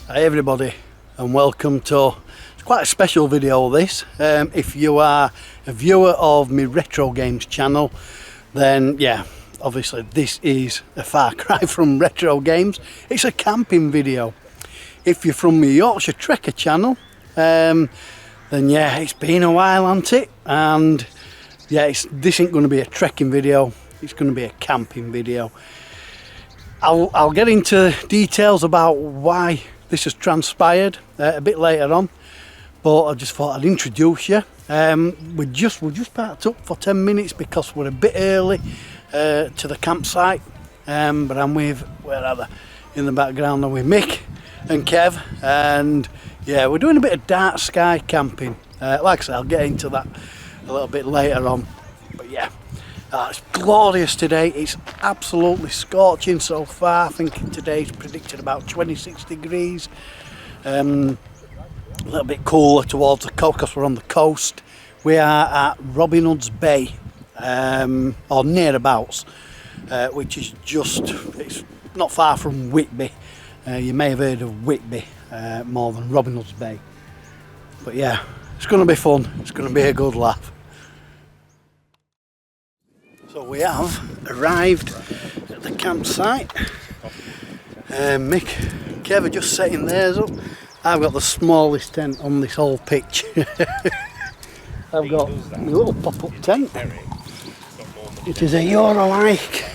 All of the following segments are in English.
Hi everybody and welcome to, it's quite a special video this. If you are a viewer of my retro games channel, then yeah, obviously this is a far cry from retro games. It's a camping video. If you're from my Yorkshire Trekker channel, then yeah, it's been a while, hasn't it? And yeah, this ain't going to be a trekking video, it's going to be a camping video. I'll get into details about why this has transpired a bit later on, but I just thought I'd introduce you. We're just parked up for 10 minutes because we're a bit early to the campsite, but I'm with, where are they? In the background, I'm with Mick and Kev, and yeah, we're doing a bit of dark sky camping. Like I said, I'll get into that a little bit later on, but yeah. It's glorious today. It's absolutely scorching so far. I think today's predicted about 26 degrees. A little bit cooler towards the coast because we're on the coast. We are at Robin Hood's Bay, or nearabouts, which is it's not far from Whitby. You may have heard of Whitby more than Robin Hood's Bay. But yeah, it's going to be fun. It's going to be a good laugh. So we have arrived at the campsite. Mick and Kev are just setting theirs up. I've got the smallest tent on this whole pitch. I've got my little pop-up tent. It is a Euro-like.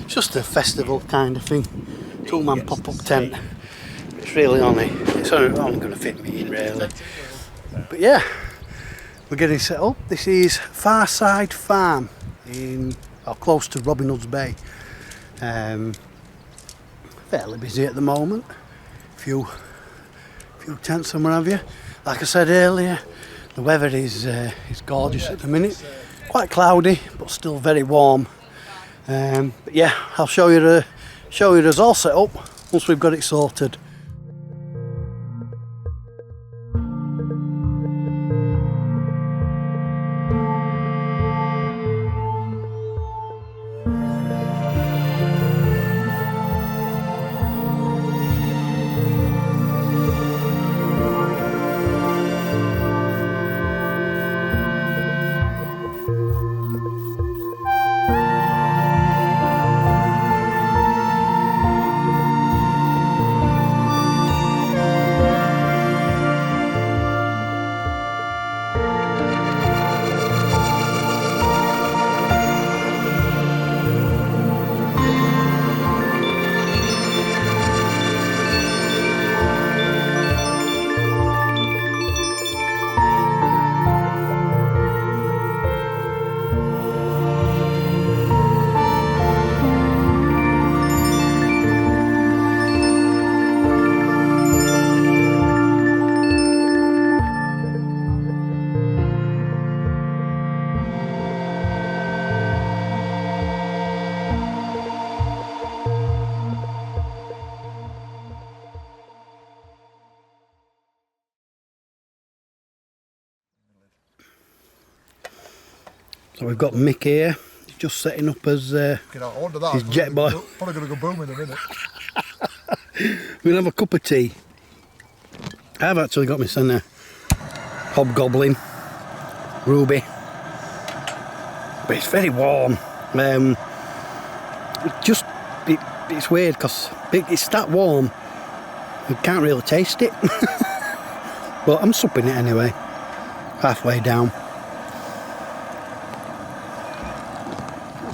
It's just a festival kind of thing. Two-man pop-up tent. It's really it's only going to fit me in really. But yeah, we're getting set up. This is Farside Farm close to Robin Hood's Bay. Fairly busy at the moment. Few tents and what have you. Like I said earlier, the weather is gorgeous at the minute. Quite cloudy, but still very warm. But yeah, I'll show you us all set up once we've got it sorted. So we've got Mick here, he's just setting up as his jet boy. Probably going to go boom in a minute. We'll have a cup of tea. I've actually got my son there. Hobgoblin, Ruby, but it's very warm. It's weird because it's that warm, you can't really taste it. But I'm supping it anyway, halfway down.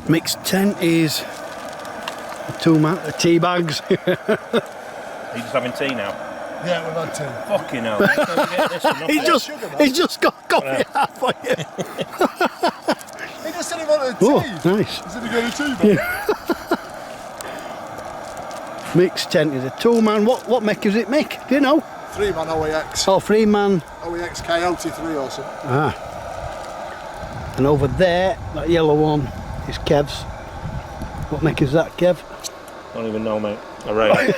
Mick's tent is tea bags. Are you just having tea now? Yeah, we've had tea. Fucking hell. He's just got coffee halfway. He just said he wanted tea. Oh, nice. He said he got a tea bag. Yeah. Mick's tent is a two-man. What mech is it, Mick? Do you know? 3-man OEX. Oh, 3-man. OEX Coyote 3 or something. Ah. And over there, that yellow one is Kev's. What mech is that, Kev? Don't even know, mate. Alright.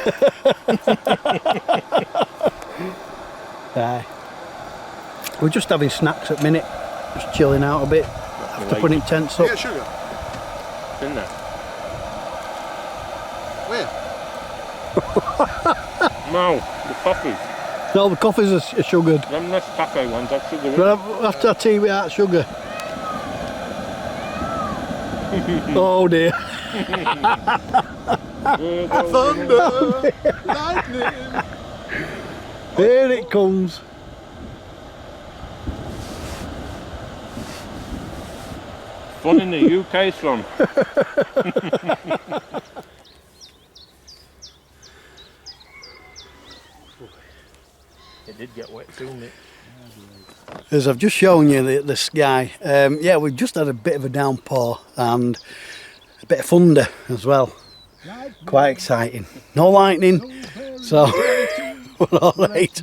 We're just having snacks at the minute, just chilling out a bit after putting tents up. Yeah, sugar. It's in there. Where? No, the coffee. No, the coffees are sugared. Them Nescafe ones, that's sugar. But after a tea without sugar. Oh dear. Thunder, lightning. Here it comes. Fun in the UK, son. It did get wet too, Mick. As I've just shown you the sky, yeah, we've just had a bit of a downpour and a bit of thunder as well. Quite exciting. No lightning, so we're all right.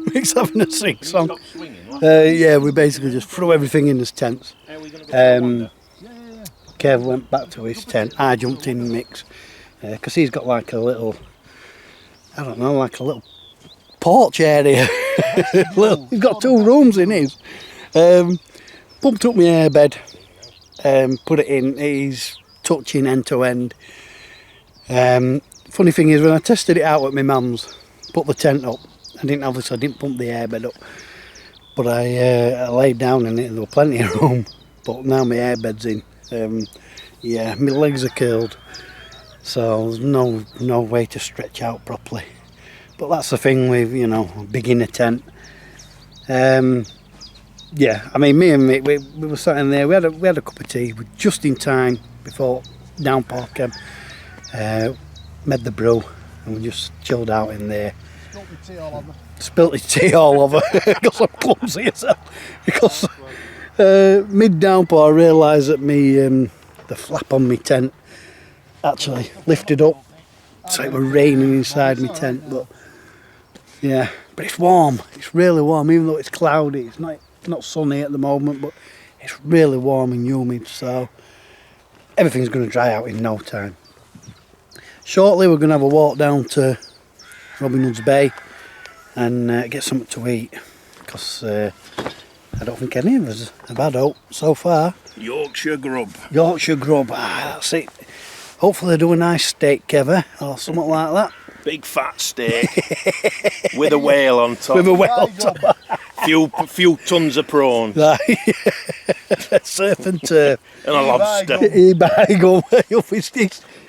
Mick's having a sing song. Stop swinging. What? Yeah, we basically just threw everything in his tents. How are we going to go Kev went back to his tent. I jumped in Mick's because he's got like a little, I don't know, like a little porch area. He's got 2 rooms in his. Pumped up my airbed, put it in. He's touching end to end. Funny thing is, when I tested it out at my mum's, put the tent up. I didn't pump the airbed up, but I laid down in it and there was plenty of room. But now my airbed's in. Yeah, my legs are curled, so there's no way to stretch out properly. But that's the thing with, you know, beginner tent. Yeah, I mean, me and Mick, we were sat in there. We had a cup of tea just in time before downpour came. Made the brew and we just chilled out in there. Spilt his tea all over because I'm clumsy as hell. Because mid downpour I realised that the flap on my tent actually lifted up, so it was raining inside my tent. But yeah, but it's warm. It's really warm, even though it's cloudy. It's not sunny at the moment, but it's really warm and humid. So everything's going to dry out in no time. Shortly, we're going to have a walk down to Robin Hood's Bay and get something to eat, because I don't think any of us have had out so far. Yorkshire grub. Yorkshire grub, that's it. Hopefully they do a nice steak, Kev, or something like that. Big fat steak with a whale on top. With a whale on top. few tons of prawns. Surf and turf. And a lobster.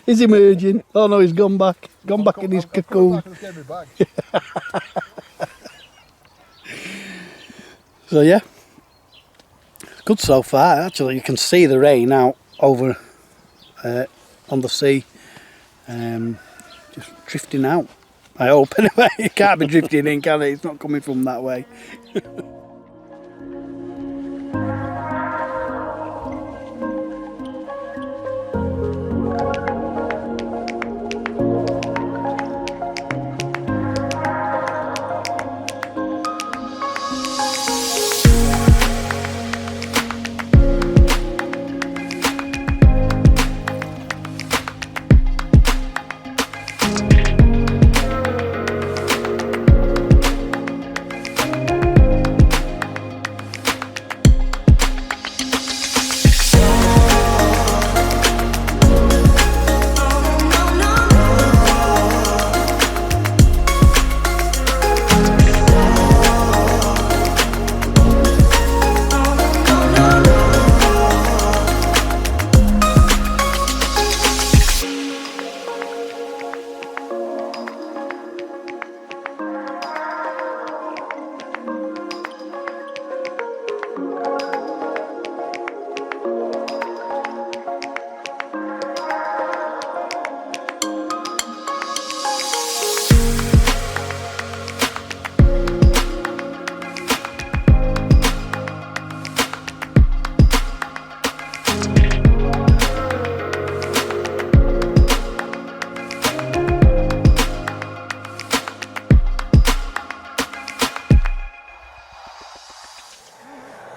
He's emerging. Oh no, he's gone back. Gone back in his cocoon. So yeah, good so far. Actually, you can see the rain out over on the sea, just drifting out. I hope anyway. It can't be drifting in, can it? It's not coming from that way.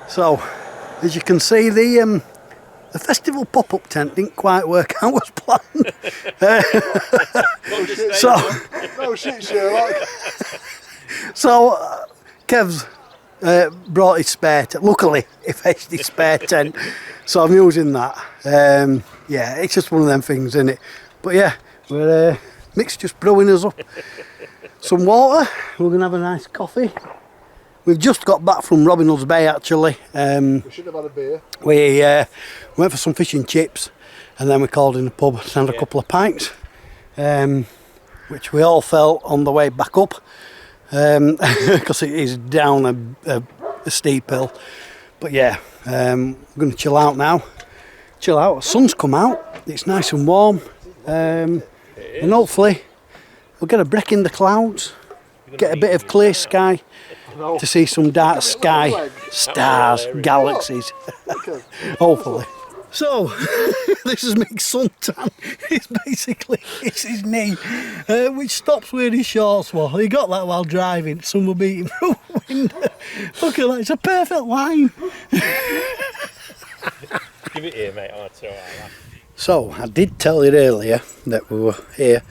So, as you can see, the festival pop-up tent didn't quite work out as planned. No shit, Sherlock. So, Kev's brought his spare tent. Luckily, he fetched his spare tent, so I'm using that. Yeah, it's just one of them things, isn't it? But yeah, we're Mick's just brewing us up some water. We're going to have a nice coffee. We've just got back from Robin Hood's Bay actually. We should have had a beer. We went for some fish and chips, and then we called in the pub and had a couple of pints, which we all felt on the way back up, because it is down a steep hill. But yeah, we're going to chill out now. Chill out. The sun's come out. It's nice and warm, and hopefully we'll get a break in the clouds, get a bit of clear sky to see some dark sky, stars, galaxies. Hopefully. So, this is Mick's suntan. It's his knee, which stops where his shorts were. He got that while driving. Sun were beating through the window. Look at that, it's a perfect line. Give it here, mate. I'll tell you that. So, I did tell you earlier that we were here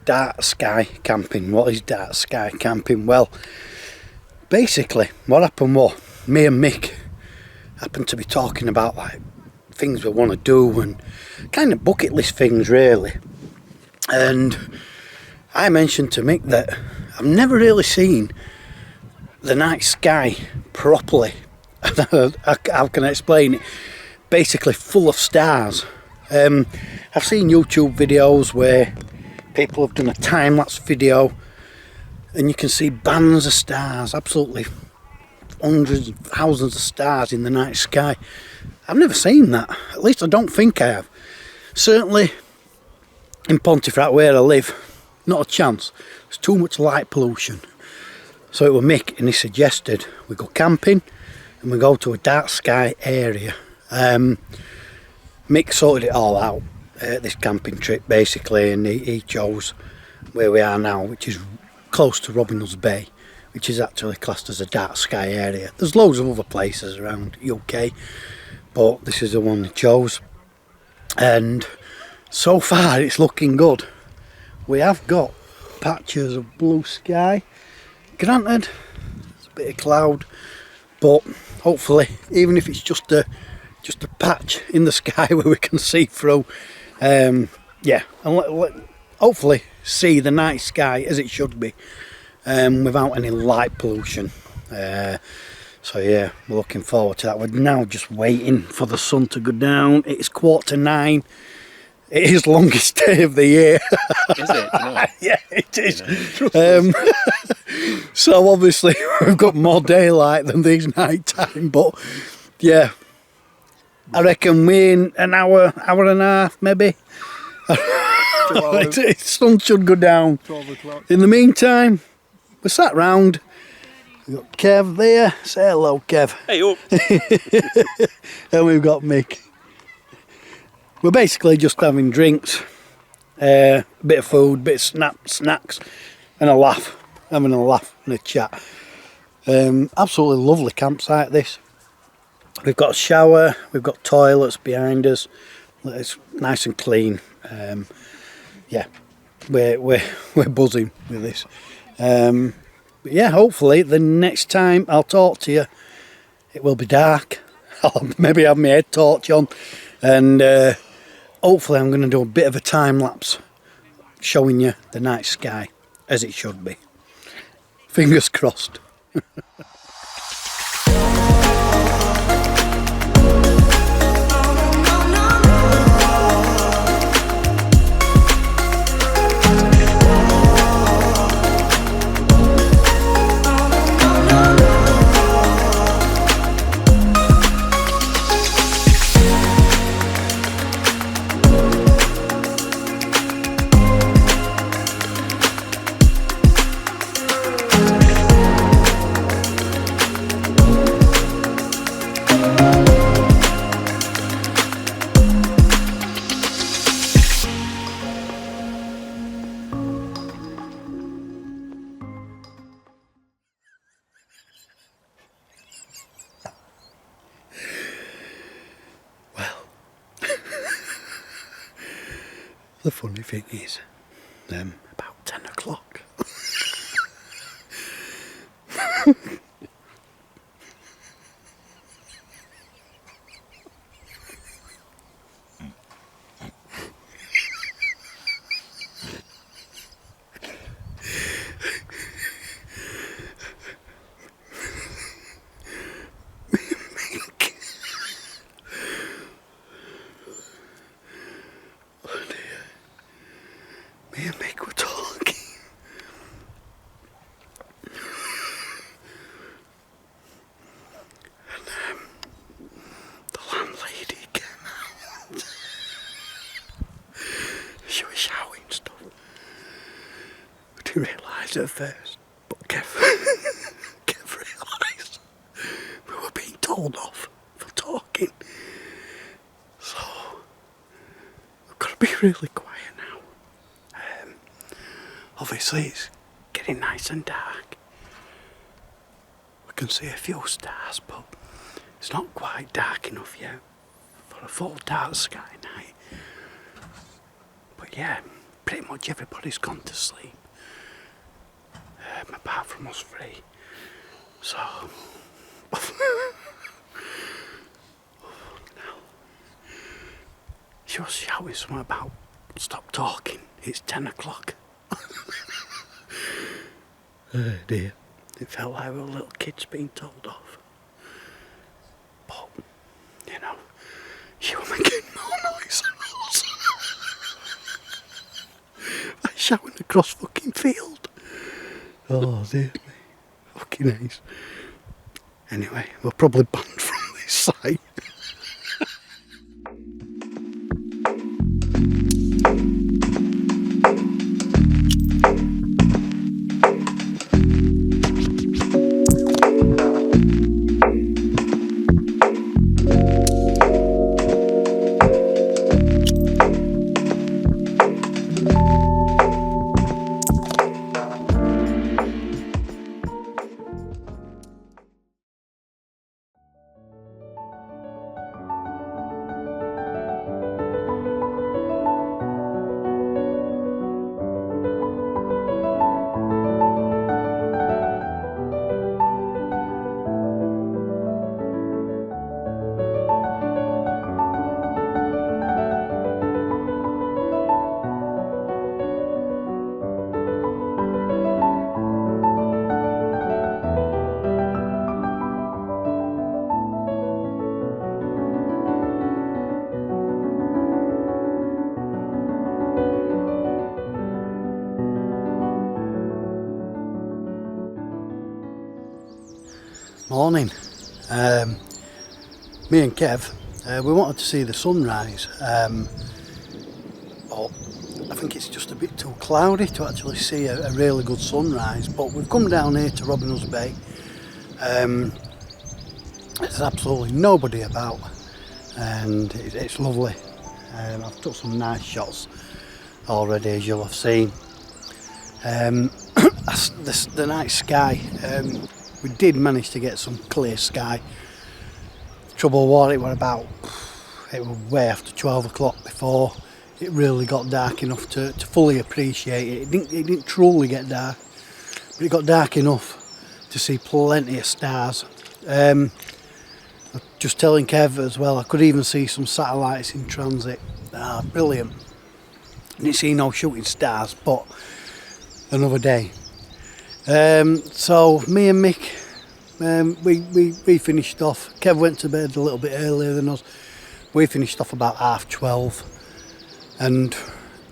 dark sky camping. What is dark sky camping? Well, basically, what happened was, me and Mick happened to be talking about like things we want to do and kind of bucket list things really. And I mentioned to Mick that I've never really seen the night sky properly. How can I explain it? Basically full of stars. I've seen YouTube videos where people have done a time-lapse video and you can see bands of stars, absolutely hundreds and thousands of stars in the night sky. I've never seen that, at least I don't think I have. Certainly in Pontefract where I live, not a chance. There's too much light pollution. So it was Mick and he suggested we go camping and we go to a dark sky area. Mick sorted it all out, this camping trip basically, and he chose where we are now, which is close to Robin Hood's Bay, which is actually classed as a dark sky area. There's loads of other places around UK, but this is the one he chose, and so far it's looking good. We have got patches of blue sky, granted it's a bit of cloud, but hopefully, even if it's just a patch in the sky where we can see through, yeah, and hopefully see the night sky as it should be, without any light pollution. So yeah, we're looking forward to that. We're now just waiting for the sun to go down. It's 8:45. It is the longest day of the year. Is it? No. Yeah, it is. So obviously we've got more daylight than these night time, but yeah, I reckon we're in an hour and a half maybe. The sun should go down. 12 o'clock. In the meantime, we're sat round. We've got Kev there. Say hello, Kev. Hey, up. And we've got Mick. We're basically just having drinks, a bit of food, bit of snacks, and a laugh. Having a laugh and a chat. Absolutely lovely campsite this. We've got a shower, we've got toilets behind us. It's nice and clean. Yeah, we're buzzing with this. But yeah, hopefully the next time I'll talk to you, it will be dark. I'll maybe have my head torch on, and hopefully I'm going to do a bit of a time lapse showing you the night sky as it should be. Fingers crossed. The funny thing is, about 10 o'clock. Me and Mick were talking. And the landlady came out. She was shouting stuff. We didn't realise at first, but Kev realised we were being told off for talking. So we've got to be really quiet now. Obviously it's getting nice and dark. We can see a few stars, but it's not quite dark enough yet for a full dark sky night. But yeah, pretty much everybody's gone to sleep, apart from us three. So she was shouting something about stop talking, it's 10 o'clock. Oh dear, it felt like we were little kids being told off. But, you know, she was making more noise than us. Like shouting across fucking field. Oh dear me, fucking ace. Anyway, we're probably banned from this site. Morning. Me and Kev, we wanted to see the sunrise, but I think it's just a bit too cloudy to actually see a really good sunrise. But we've come down here to Robin Hood's Bay. There's absolutely nobody about, and it's lovely. I've took some nice shots already, as you'll have seen. The night sky. We did manage to get some clear sky. The trouble was it was way after 12 o'clock before it really got dark enough to fully appreciate it. It didn't truly get dark, but it got dark enough to see plenty of stars. Just telling Kev as well, I could even see some satellites in transit. Brilliant. Didn't see no shooting stars, but another day. So me and Mick, we finished off. Kev went to bed a little bit earlier than us. We finished off about 12:30, and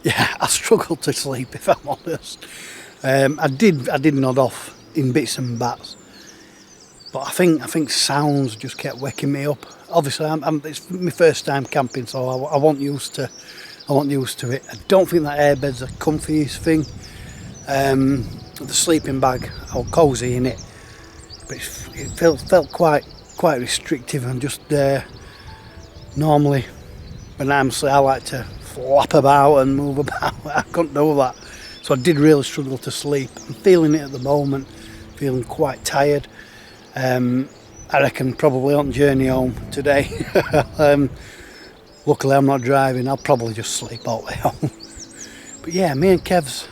yeah, I struggled to sleep, if I'm honest. I did nod off in bits and bats, but I think sounds just kept waking me up. Obviously, it's my first time camping, so I wasn't used to it. I don't think that airbed's the comfiest thing. The sleeping bag, I was cosy in it, but it felt quite restrictive, and just normally when I'm asleep I like to flap about and move about. I couldn't do that, so I did really struggle to sleep. I'm feeling it at the moment, feeling quite tired. I reckon probably on journey home today. Luckily I'm not driving, I'll probably just sleep all the way home. But yeah, me and Kev's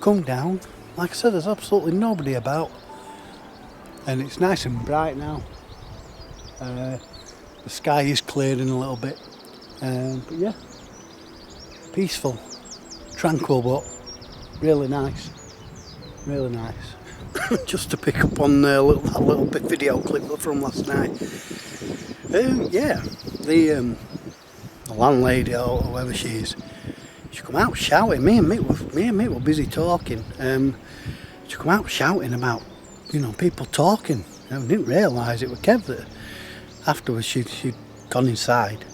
come down. Like I said, there's absolutely nobody about, and it's nice and bright now. The sky is clearing a little bit, but yeah, peaceful, tranquil, but really nice, really nice. Just to pick up on that little bit video clip from last night. Yeah, the landlady or whoever she is, she come out shouting. Me and Mick were busy talking. She come out shouting about, you know, people talking. I didn't realise it was Kev that afterwards she'd gone inside.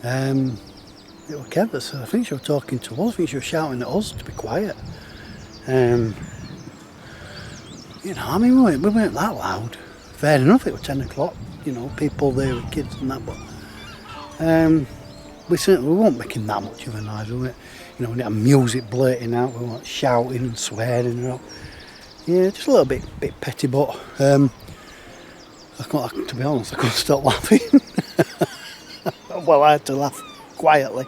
It was Kev that said, I think she was talking to us. I think she was shouting at us to be quiet. You know, I mean, we weren't that loud. Fair enough, it was 10 o'clock, you know, people there with kids and that, but we weren't making that much of a noise, we weren't, you know, we didn't have music blurting out, we weren't shouting and swearing, you know. Yeah, just a little bit petty, but to be honest, I couldn't stop laughing. Well, I had to laugh quietly.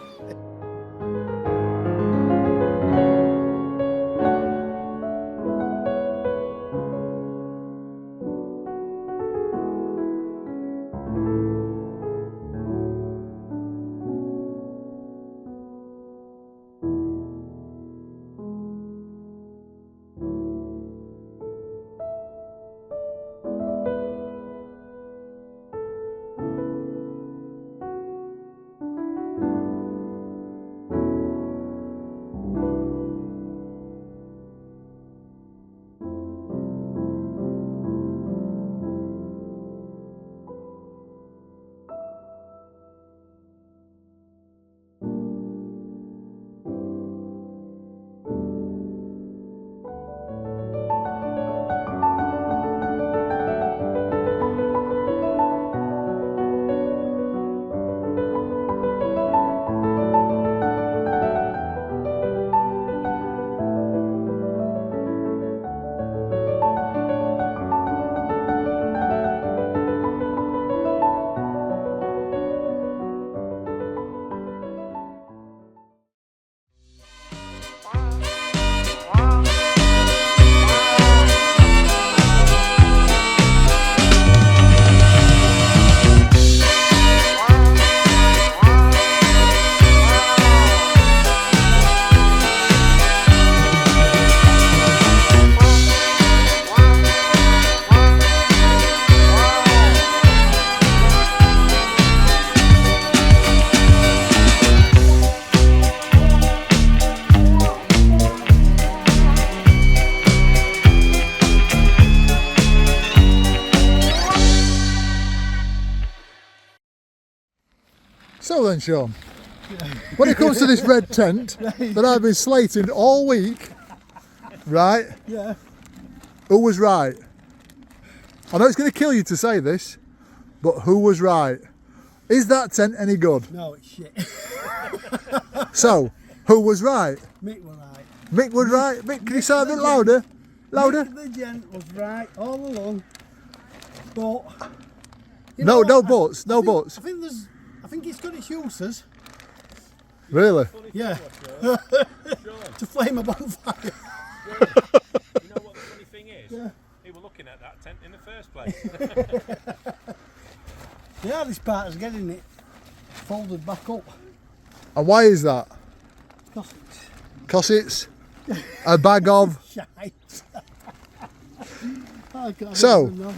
So then, Sean, when it comes to this red tent that I've been slating all week, right? Yeah. Who was right? I know it's going to kill you to say this, but who was right? Is that tent any good? No, it's shit. So, who was right? Mick was right. Mick was right. Mick, can you say a bit louder? Louder? Mick the gent was right all along, but you No, know, no buts, no buts. I think it's got its uses. Really? Yeah. To flame a bonfire. You know what the funny thing is? Yeah. He was looking at that tent in the first place. The hardest part is getting it folded back up. And why is that? Because it's a bag of... Shite. I can't So- even know.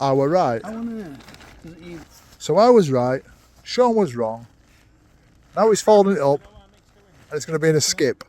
I were right. I want to know. Does it eat? So I was right, Sean was wrong. Now he's folding it up and it's going to be in a skip.